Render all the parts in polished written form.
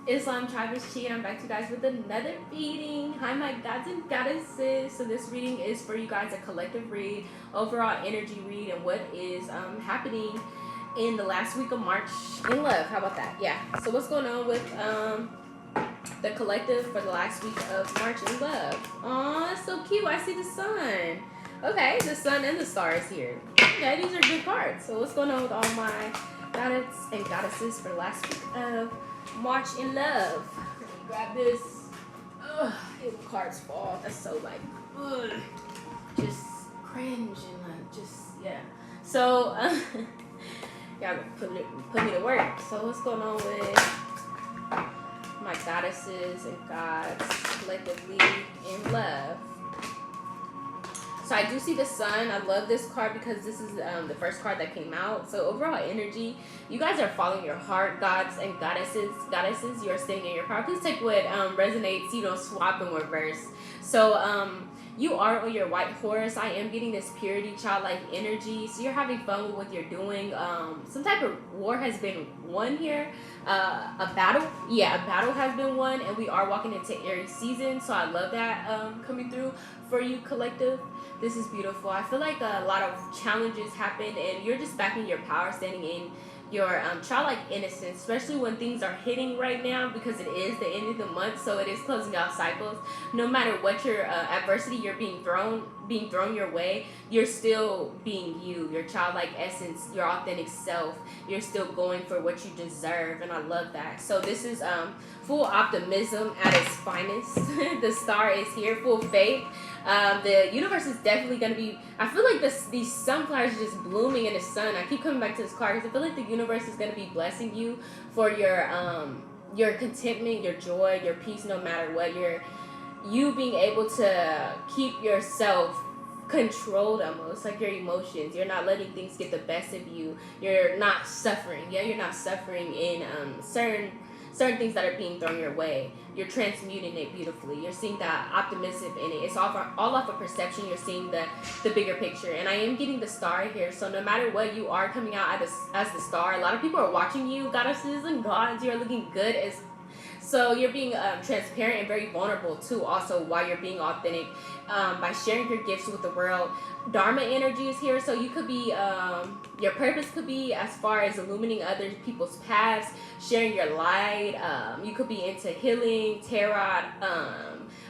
Islam Tribe is Chi, and I'm back to you guys with another reading. Hi, my gods and goddesses. So this reading is for you guys, a collective read, overall energy read, and what is happening in the last week of March in love. How about that? Yeah. So what's going on with the collective for the last week of March in love? Aw, that's so cute. I see the sun. Okay, the sun and the stars here. Okay, these are good cards. So what's going on with all my gods and goddesses for the last week of March in love? Let me grab this. Ugh, little cards fall. That's so like, ugh, just cringe and like, just yeah. So y'all put me to work. So what's going on with my goddesses and gods collectively in love? So I do see the sun. I love this card because this is the first card that came out. So overall energy, you guys are following your heart, gods and goddesses. Goddesses, you are staying in your power. Please take what resonates, swap and reverse. So you are on your white horse. I am getting this purity, childlike energy. So you're having fun with what you're doing. Some type of war has been won here. A battle. Yeah, a battle has been won. And we are walking into Aries season. So I love that coming through for you, collective. This is beautiful. I feel like a lot of challenges happen and you're just back in your power, standing in your childlike innocence, especially when things are hitting right now, because it is the end of the month, so it is closing out cycles. No matter what your adversity you're being thrown your way, you're still being you, your childlike essence, your authentic self. You're still going for what you deserve, and I love that. So this is full optimism at its finest. The star is here, full faith. The universe is definitely going to be, I feel like these sunflowers are just blooming in the sun. I keep coming back to this card because I feel like the universe is going to be blessing you for your contentment, your joy, your peace, no matter what. You being able to keep yourself controlled, almost like your emotions. You're not letting things get the best of you. You're not suffering. Yeah, you're not suffering in certain things that are being thrown your way. You're transmuting it beautifully. You're seeing that optimism in it. It's all off of perception. You're seeing the bigger picture. And I am getting the star here. So no matter what, you are coming out as the star. A lot of people are watching you, goddesses and gods. You're looking good as. So you're being transparent and very vulnerable too, also, while you're being authentic by sharing your gifts with the world. Dharma energy is here, so you could be, your purpose could be as far as illuminating other people's paths, sharing your light. You could be into healing, tarot,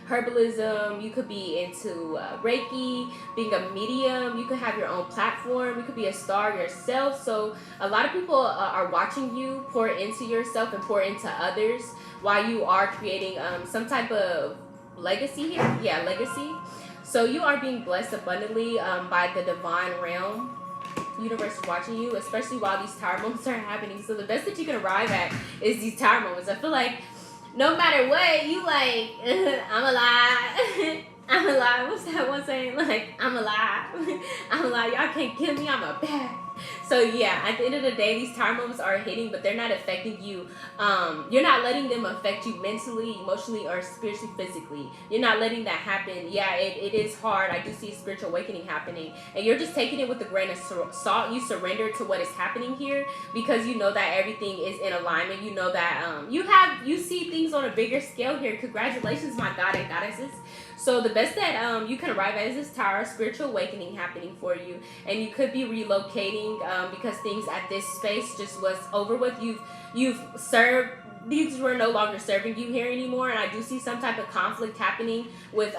herbalism. You could be into Reiki, being a medium. You could have your own platform. You could be a star yourself. So a lot of people are watching you pour into yourself and pour into others while you are creating some type of legacy here. Yeah, legacy. So you are being blessed abundantly by the divine realm. Universe is watching you, especially while these tower moments are happening. So the best that you can arrive at is these tower moments. I feel like no matter what, you like, I'm alive. I'm alive. What's that one saying? Like, I'm alive. I'm alive. Y'all can't kill me. I'm a bad. So yeah, at the end of the day, these tower moments are hitting, but they're not affecting you. You're not letting them affect you mentally, emotionally, or spiritually, physically. You're not letting that happen. Yeah, it is hard. I do see a spiritual awakening happening, and you're just taking it with a grain of salt. You surrender to what is happening here because you know that everything is in alignment. You know that you see things on a bigger scale here. Congratulations, my god and goddesses. So the best that you can arrive at is this tower, spiritual awakening happening for you, and you could be relocating because things at this space just was over with. You've served. These were no longer serving you here anymore, and I do see some type of conflict happening with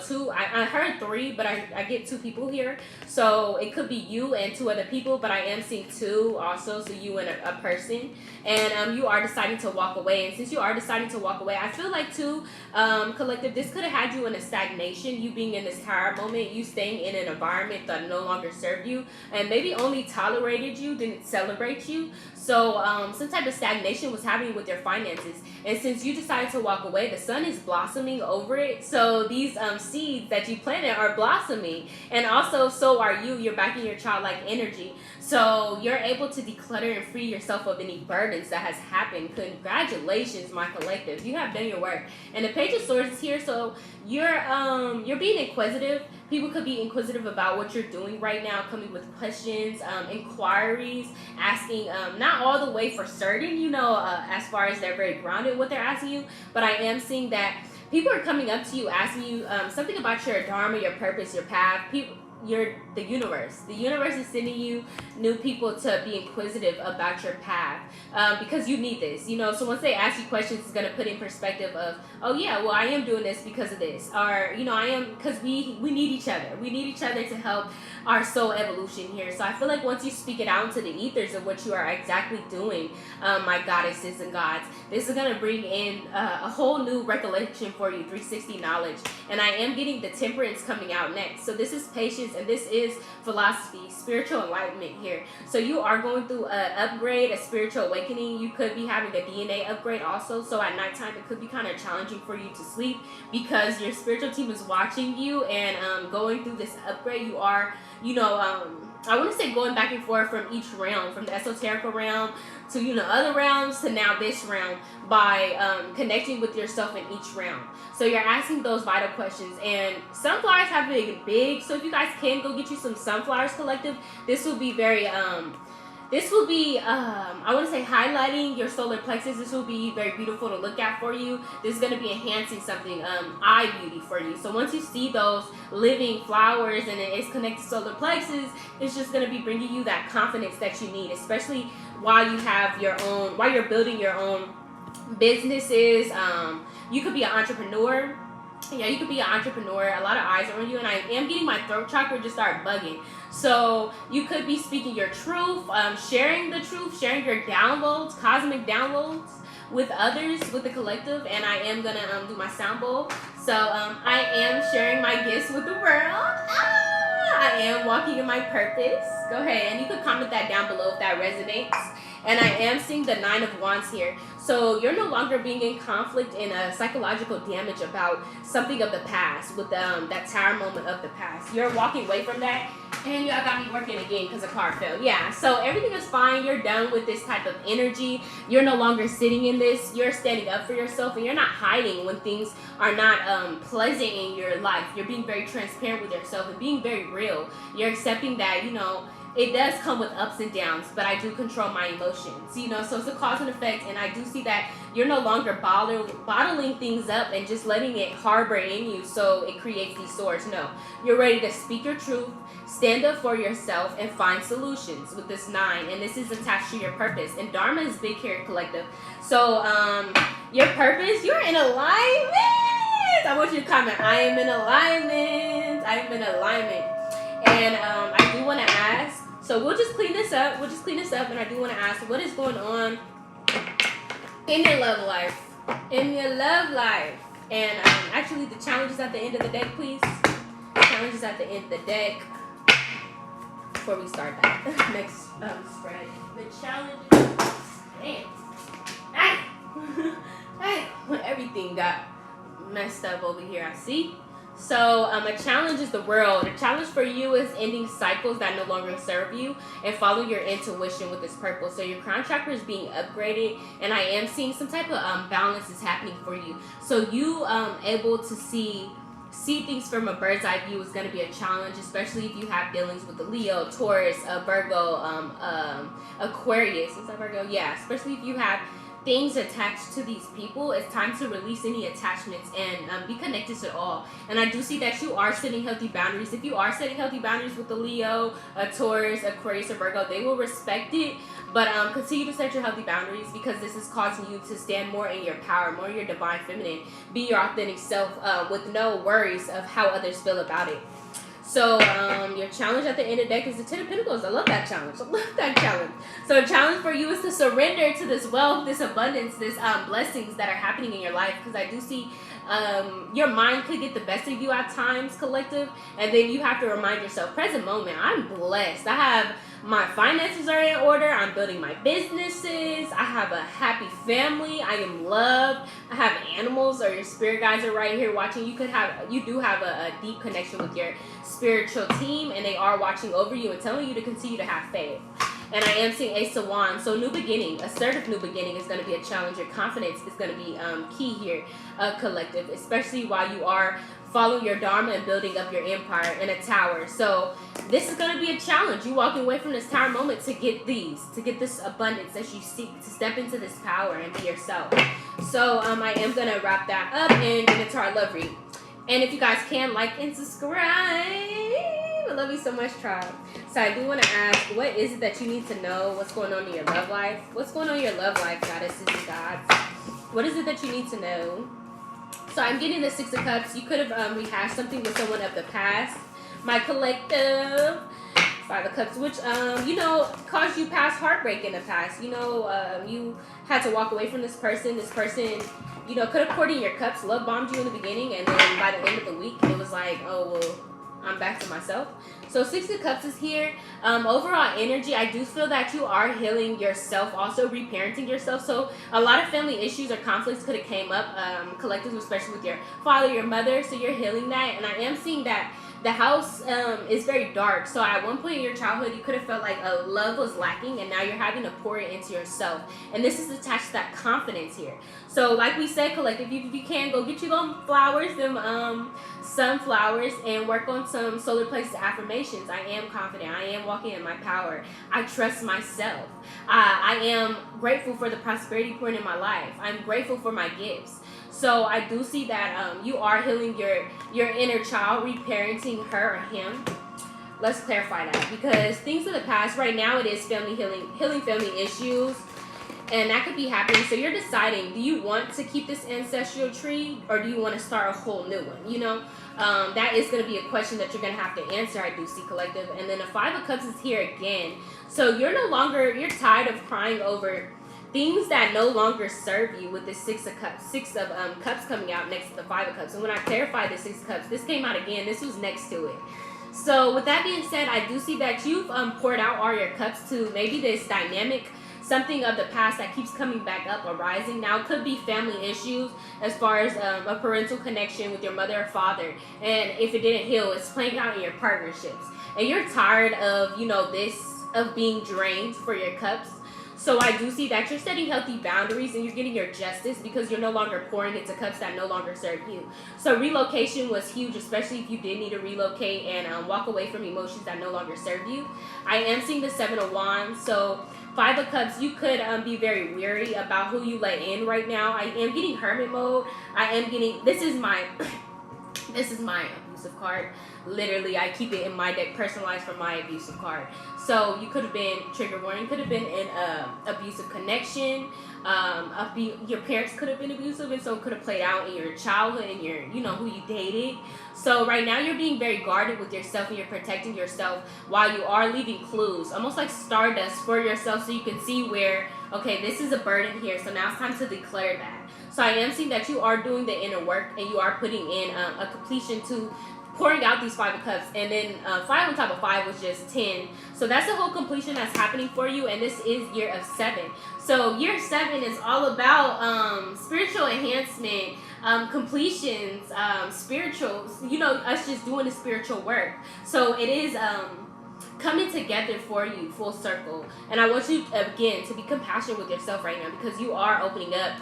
two. I heard three, but I get two people here, so it could be you and two other people, but I am seeing two also, so you and a person, and you are deciding to walk away. And since you are deciding to walk away, I feel like too, collective, this could have had you in a stagnation, you being in this tower moment, you staying in an environment that no longer served you, and maybe only tolerated you, didn't celebrate you. So some type of stagnation was happening with your finances, and since you decided to walk away, the sun is blossoming over it. So these seeds that you planted are blossoming, and also so are you. You're back in your childlike energy, so you're able to declutter and free yourself of any burdens that has happened. Congratulations, my collective, you have done your work. And the Page of Swords is here, so you're being inquisitive. People could be inquisitive about what you're doing right now, coming with questions, inquiries, asking, not all the way for certain, as far as they're very grounded what they're asking you, but I am seeing that people are coming up to you, asking you something about your dharma, your purpose, your path. The universe. The universe is sending you new people to be inquisitive about your path, because you need this. So once they ask you questions, it's gonna put in perspective of, oh yeah, well I am doing this because of this, or I am, because we need each other. We need each other to help our soul evolution here. So I feel like once you speak it out into the ethers of what you are exactly doing, my goddesses and gods, this is gonna bring in a whole new recollection for you, 360 knowledge. And I am getting the temperance coming out next. So this is patience, and this is philosophy, spiritual enlightenment here. So you are going through an upgrade, a spiritual awakening. You could be having a DNA upgrade also. So at nighttime, it could be kind of challenging for you to sleep because your spiritual team is watching you and going through this upgrade. You are, I want to say going back and forth from each realm, from the esoteric realm to, other realms to now this realm by connecting with yourself in each realm. So you're asking those vital questions, and sunflowers have been big. So if you guys can go get you some sunflowers, collective, this will be very, I want to say highlighting your solar plexus. This will be very beautiful to look at for you. This is going to be enhancing something, eye beauty for you. So once you see those living flowers and it's connected to solar plexus, it's just going to be bringing you that confidence that you need, especially while you're building your own businesses. You could be an entrepreneur. Yeah, you could be an entrepreneur. A lot of eyes are on you, and I am getting my throat chakra just start bugging. So you could be speaking your truth, sharing the truth, sharing your downloads, cosmic downloads with others, with the collective. And I am gonna do my sound bowl. So I am sharing my gifts with the world. I am walking in my purpose. Go ahead, and you could comment that down below if that resonates. And I am seeing the 9 of Wands here. So you're no longer being in conflict and psychological damage about something of the past with that tower moment of the past. You're walking away from that. And y'all got me working again because a card fell. Yeah, so everything is fine. You're done with this type of energy. You're no longer sitting in this. You're standing up for yourself, and you're not hiding when things are not pleasant in your life. You're being very transparent with yourself and being very real. You're accepting that, it does come with ups and downs, but I do control my emotions, so it's a cause and effect. And I do see that you're no longer bottling things up and just letting it harbor in you so it creates these sores. No, you're ready to speak your truth, stand up for yourself, and find solutions with this 9. And this is attached to your purpose. And Dharma is big here, collective. So your purpose, you're in alignment. I want you to comment, I am in alignment. I am in alignment. And I do want to ask, so we'll just clean this up. And I do want to ask, what is going on in your love life? And actually, the challenges at the end of the deck, please. Challenges at the end of the deck. Before we start that next spread. The challenges. Man. Hey. Everything got messed up over here, I see. So a challenge is the world. A challenge for you is ending cycles that no longer serve you and follow your intuition with this purple. So your crown chakra is being upgraded, and I am seeing some type of balance is happening for you. So you able to see things from a bird's eye view is going to be a challenge, especially if you have dealings with the Leo, Taurus, Virgo, Aquarius. Is that Virgo? Yeah, especially if you have things attached to these people. It's time to release any attachments and be connected to all. And I do see that you are setting healthy boundaries. If you are setting healthy boundaries with the Leo, Taurus, Aquarius, or Virgo, they will respect it. But continue to set your healthy boundaries, because this is causing you to stand more in your power, more in your divine feminine. Be your authentic self with no worries of how others feel about it. So your challenge at the end of the deck is the 10 of Pentacles. I love that challenge. So a challenge for you is to surrender to this wealth, this abundance, this blessings that are happening in your life. Because I do see your mind could get the best of you at times, collective. And then you have to remind yourself, present moment, I'm blessed. I have my finances are in order. I'm building my businesses. I have a happy family. I am loved. I have animals, or your spirit guides are right here watching. You do have a deep connection with your spiritual team, and they are watching over you and telling you to continue to have faith. And I am seeing Ace of Wands. So new beginning, assertive new beginning is going to be a challenge. Your confidence is going to be key here, collective, especially while you are following your dharma and building up your empire in a tower. So this is going to be a challenge. You walking away from this tower moment to get this abundance that you seek, to step into this power and be yourself. So I am going to wrap that up and get into our love reading. And if you guys can, like and subscribe. I love you so much, tribe. So I do want to ask, what is it that you need to know? What's going on in your love life? What's going on in your love life, goddesses and gods? What is it that you need to know? So I'm getting the Six of Cups. You could have rehashed something with someone of the past. My collective, Five of Cups, which, caused you past heartbreak in the past. You had to walk away from this person. This person, could have poured in your cups, love bombed you in the beginning, and then by the end of the week, it was like, oh, well, I'm back to myself. So Six of Cups is here. Overall energy, I do feel that you are healing yourself, also reparenting yourself. So a lot of family issues or conflicts could have came up, collectively, especially with your father, your mother. So you're healing that. And I am seeing that the house is very dark. So at one point in your childhood, you could have felt like love was lacking, and now you're having to pour it into yourself. And this is attached to that confidence here. So like we said, collective, if you can, go get you them flowers, them sunflowers, and work on some solar plexus affirmations. I am confident. I am walking in my power. I trust myself. I am grateful for the prosperity pouring in my life. I'm grateful for my gifts. So I do see that you are healing your inner child, reparenting her or him. Let's clarify that, because things of the past, right now it is family healing family issues, and that could be happening. So you're deciding, do you want to keep this ancestral tree, or do you want to start a whole new one? That is going to be a question that you're going to have to answer, I do see, collective. And then the Five of Cups is here again. So you're tired of crying over things that no longer serve you, with the Six of Cups coming out next to the Five of Cups. And when I clarified the Six of Cups, this came out again. This was next to it. So with that being said, I do see that you've poured out all your cups to maybe this dynamic, something of the past that keeps coming back up or rising. Now, it could be family issues as far as a parental connection with your mother or father. And if it didn't heal, it's playing out in your partnerships. And you're tired of, of being drained for your cups. So I do see that you're setting healthy boundaries and you're getting your justice, because you're no longer pouring into cups that no longer serve you. So relocation was huge, especially if you did need to relocate and walk away from emotions that no longer serve you. I am seeing the Seven of Wands. So Five of Cups, you could be very weary about who you let in right now. I am getting hermit mode. This is my abusive card. Literally, I keep it in my deck personalized for my abusive card. So you could have been, trigger warning, could have been in an abusive connection. Your parents could have been abusive, and so it could have played out in your childhood and your, who you dated. So right now you're being very guarded with yourself, and you're protecting yourself while you are leaving clues, almost like stardust for yourself, so you can see where, okay, this is a burden here, so now it's time to declare that. So I am seeing that you are doing the inner work, and you are putting in a completion to pouring out these Five of Cups. And then 5 on top of 5 was just 10. So that's the whole completion that's happening for you. And this is year of 7. So year 7 is all about spiritual enhancement, completions, spiritual, us just doing the spiritual work. So it is coming together for you full circle. And I want you, again, to be compassionate with yourself right now, because you are opening up,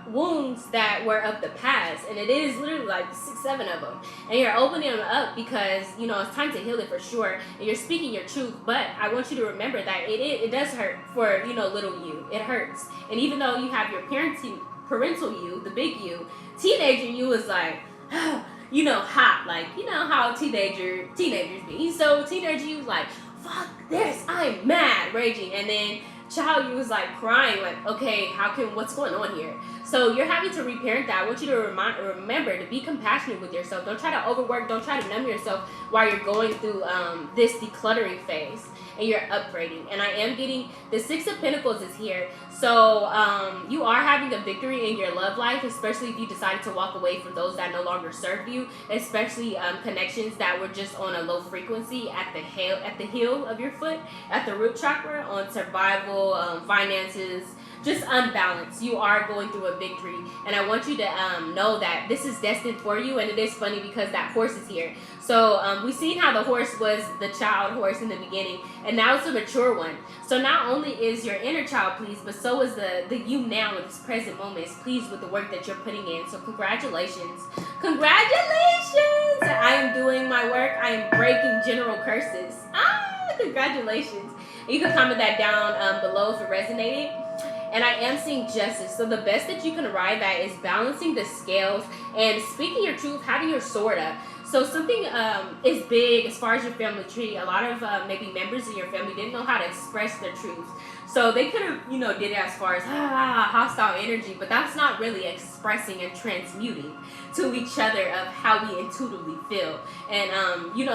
wounds that were of the past, and it is literally like 6, 7 of them, and you're opening them up because it's time to heal it for sure, and you're speaking your truth. But I want you to remember that it does hurt for little you. It hurts, and even though you have your parental you, the big you, teenager you is like hot, like how teenagers be. So teenager you was like, fuck this, I'm mad, raging, and then child you was like crying, like, okay, what's going on here? So you're having to reparent that. I want you to remember to be compassionate with yourself. Don't try to overwork. Don't try to numb yourself while you're going through this decluttering phase and you're upgrading. And I am getting the Six of Pentacles is here. So you are having a victory in your love life, especially if you decided to walk away from those that no longer serve you, especially connections that were just on a low frequency at the heel of your foot, at the root chakra, on survival, finances, just unbalanced. You are going through a victory, and I want you to know that this is destined for you. And it is funny because that horse is here. So we've seen how the horse was the child horse in the beginning, and now it's a mature one. So not only is your inner child pleased, but so is the you now in this present moment is pleased with the work that you're putting in. So congratulations. Congratulations! I am doing my work. I am breaking general curses. Congratulations. You can comment that down below if it resonated. And I am seeing justice. So the best that you can arrive at is balancing the scales and speaking your truth, having your sword up. So something is big as far as your family tree. A lot of maybe members in your family didn't know how to express their truth. So they could have, did it as far as hostile energy, but that's not really expressing and transmuting to each other of how we intuitively feel. And,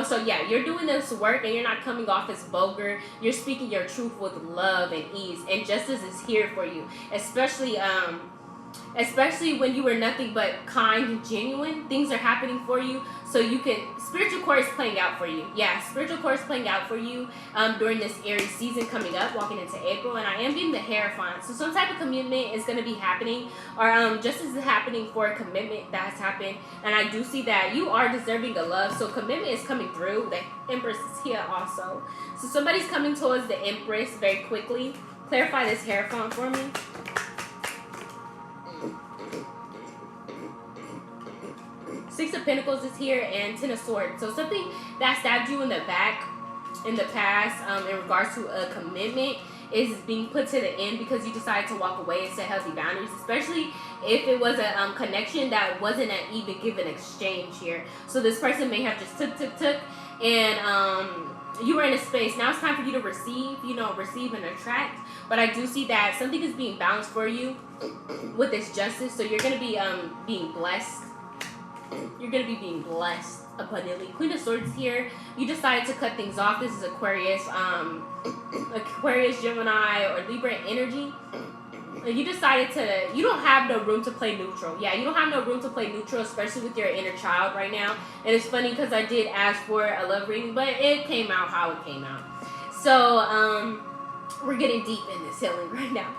so yeah, you're doing this work and you're not coming off as vulgar. You're speaking your truth with love and ease, and justice is here for you, especially when you were nothing but kind and genuine. Things are happening for you, so you can, spiritual core is playing out for you. Yeah, spiritual core is playing out for you during this Aries season coming up, walking into April. And I am getting the Hierophant, so some type of commitment is going to be happening, or justice is happening for a commitment that has happened. And I do see that you are deserving of love, so commitment is coming through. The Empress is here also, so somebody's coming towards the Empress very quickly. Clarify this Hierophant for me. Six of Pentacles is here, and Ten of Swords. So something that stabbed you in the back in the past in regards to a commitment is being put to the end because you decided to walk away and set healthy boundaries, especially if it was a connection that wasn't an even given exchange here. So this person may have just took, and you were in a space. Now it's time for you to receive, receive and attract. But I do see that something is being balanced for you with this justice. So you're going to be being blessed. You're going to be being blessed abundantly. Queen of Swords here. You decided to cut things off. This is Aquarius, Gemini, or Libra energy. And you decided to, you don't have no room to play neutral. Yeah, you don't have no room to play neutral, especially with your inner child right now. And it's funny because I did ask for a love reading, but it came out how it came out. So, we're getting deep in this healing right now.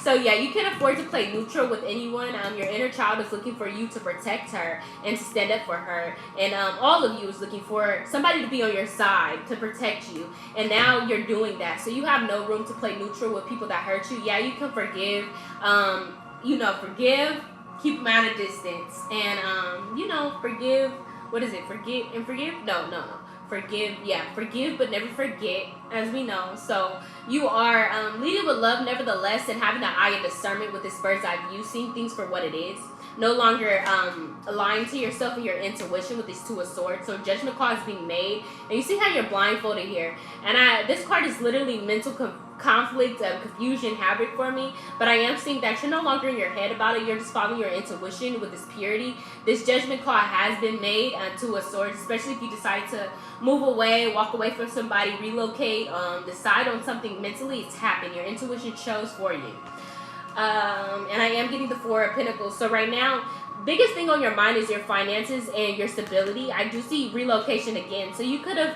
So yeah, you can afford to play neutral with anyone. Your inner child is looking for you to protect her and to stand up for her. And all of you is looking for somebody to be on your side to protect you. And now you're doing that. So you have no room to play neutral with people that hurt you. Yeah, you can forgive. Forgive. Keep them at a distance. And, forgive. What is it? Forgive and forgive? No. Forgive but never forget, as we know. So you are leading with love nevertheless, and having the eye of discernment with this bird's eye view, seeing things for what it is, no longer lying to yourself and your intuition with these Two of Swords. So judgment call is being made, and you see how you're blindfolded here, and this card is literally mental conflict, confusion, havoc for me. But I am seeing that you're no longer in your head about it. You're just following your intuition with this purity. This judgment call has been made to a Swords, especially if you decide to move away, walk away from somebody, relocate, decide on something mentally. It's happened. Your intuition chose for you. And I am getting the Four of Pentacles. So right now, biggest thing on your mind is your finances and your stability. I do see relocation again. So you could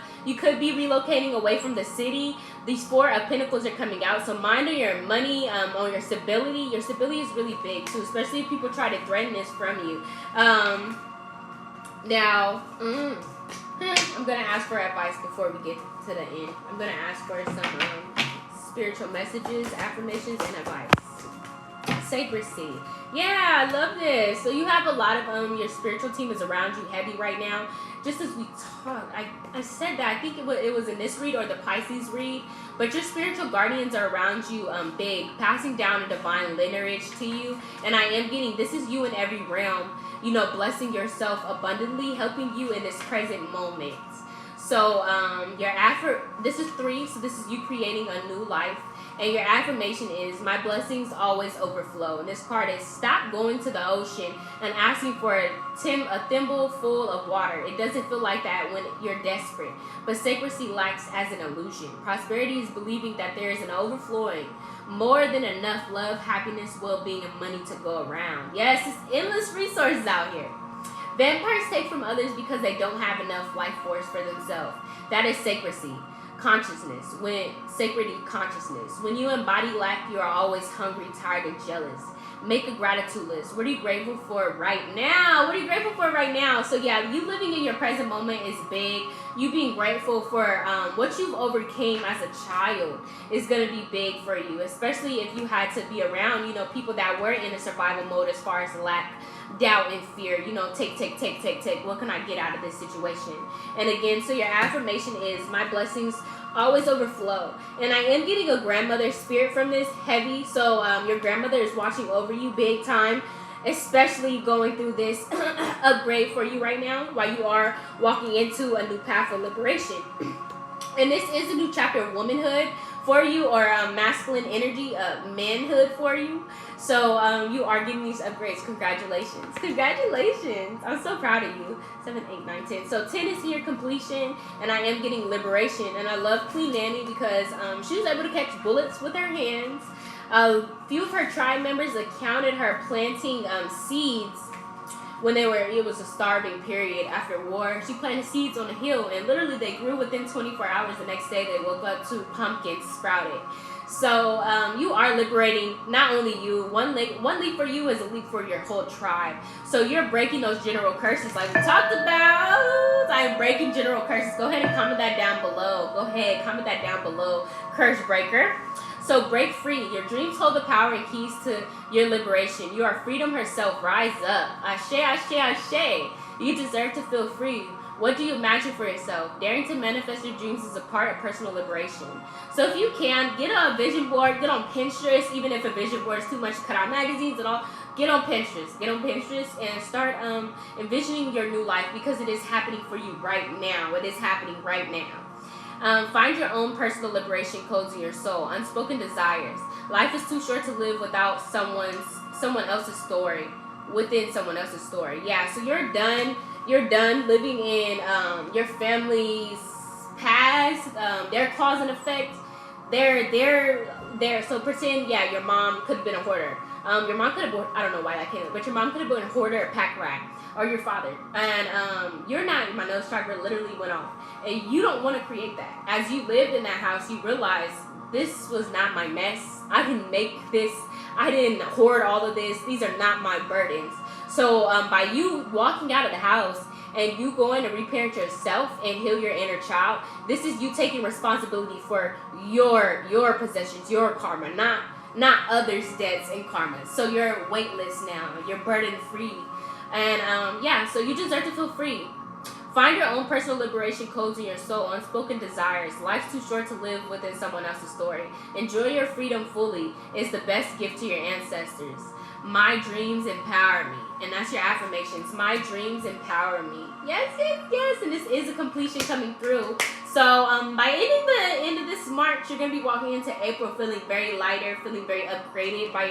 be relocating away from the city. These Four of Pentacles are coming out. So mind on your money, on your stability. Your stability is really big too, especially if people try to threaten this from you. I'm going to ask for advice before we get to the end. I'm going to ask for some spiritual messages, affirmations, and advice. Sacredcy. Yeah, I love this. So you have a lot of your spiritual team is around you heavy right now. Just as we talked, I said that, I think it was in this read or the Pisces read, but your spiritual guardians are around you big, passing down a divine lineage to you. And I am getting, this is you in every realm, blessing yourself abundantly, helping you in this present moment. So this is 3, so this is you creating a new life. And your affirmation is, my blessings always overflow. And this card is, stop going to the ocean and asking for a thimble full of water. It doesn't feel like that when you're desperate. But sacredcy lacks as an illusion. Prosperity is believing that there is an overflowing, more than enough love, happiness, well-being, and money to go around. Yes, it's endless resources out here. Vampires take from others because they don't have enough life force for themselves. That is sacredcy. consciousness, when sacred consciousness. When you embody lack, you are always hungry, tired, and jealous. Make a gratitude list. What are you grateful for right now? What are you grateful for right now? So yeah, you living in your present moment is big. You being grateful for what you've overcame as a child is going to be big for you, especially if you had to be around, people that were in a survival mode as far as lack, doubt, and fear. Take. What can I get out of this situation? And again, so your affirmation is, my blessings always overflow. And I am getting a grandmother spirit from this heavy. So your grandmother is watching over you big time, especially going through this upgrade for you right now while you are walking into a new path of liberation. And this is a new chapter of womanhood for you, or masculine energy, manhood for you. So you are getting these upgrades. Congratulations. Congratulations. I'm so proud of you. 7, 8, 9, 10. So 10 is here, completion, and I am getting liberation. And I love Queen Nanny because she was able to catch bullets with her hands. A few of her tribe members accounted her planting seeds when it was a starving period after war. She planted seeds on a hill, and literally they grew within 24 hours. The next day they woke up to pumpkins sprouted. So you are liberating not only you. One leap for you is a leap for your whole tribe. So you're breaking those general curses like we talked about. I'm breaking general curses. Go ahead and comment that down below. Go ahead, comment that down below. Curse breaker. So break free. Your dreams hold the power and keys to your liberation. You are freedom herself. Rise up. Ashe, ashe, ashe. You deserve to feel free. What do you imagine for yourself? Daring to manifest your dreams is a part of personal liberation. So if you can, get on a vision board. Get on Pinterest. Even if a vision board is too much to cut out magazines and all, get on Pinterest. Get on Pinterest and start envisioning your new life, because it is happening for you right now. It is happening right now. Find your own personal liberation codes in your soul. Unspoken desires. Life is too short to live without someone else's story. Within someone else's story. Yeah, so you're done. You're done living in your family's past. Their cause and effect. They're so pretend, yeah, your mom could have been a hoarder. Your mom could have been, I don't know why that came up, but your mom could have been a hoarder, a pack rat, or your father. And you're not. My nose chakra literally went off. And you don't want to create that. As you lived in that house, you realize this was not my mess. I didn't make this. I didn't hoard all of this. These are not my burdens. So by you walking out of the house and you going to reparent yourself and heal your inner child, this is you taking responsibility for your possessions, your karma, not others' debts and karmas. So you're weightless now. You're burden free. And yeah, so you deserve to feel free. Find your own personal liberation codes in your soul. Unspoken desires. Life's too short to live within someone else's story. Enjoy your freedom fully. It's the best gift to your ancestors. My dreams empower me. And that's your affirmations. My dreams empower me. Yes, yes, yes. And this is a completion coming through. So by the end of this March, you're going to be walking into April feeling very lighter, feeling very upgraded by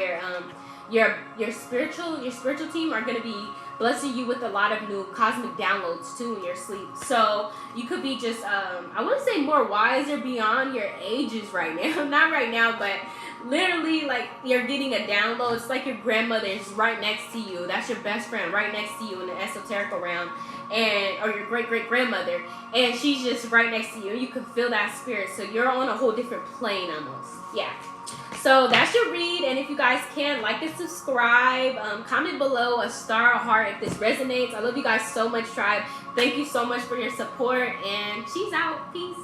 your spiritual team are going to be blessing you with a lot of new cosmic downloads too in your sleep. So you could be just I want to say more wiser beyond your ages right now. Not right now, but literally like you're getting a download. It's like your grandmother is right next to you. That's your best friend right next to you in the esoteric realm. Or your great-great-grandmother, and she's just right next to you. You can feel that spirit. So you're on a whole different plane almost. Yeah. So that's your read, and if you guys can, like and subscribe, comment below a star or heart if this resonates. I love you guys so much, tribe. Thank you so much for your support, and she's out. Peace.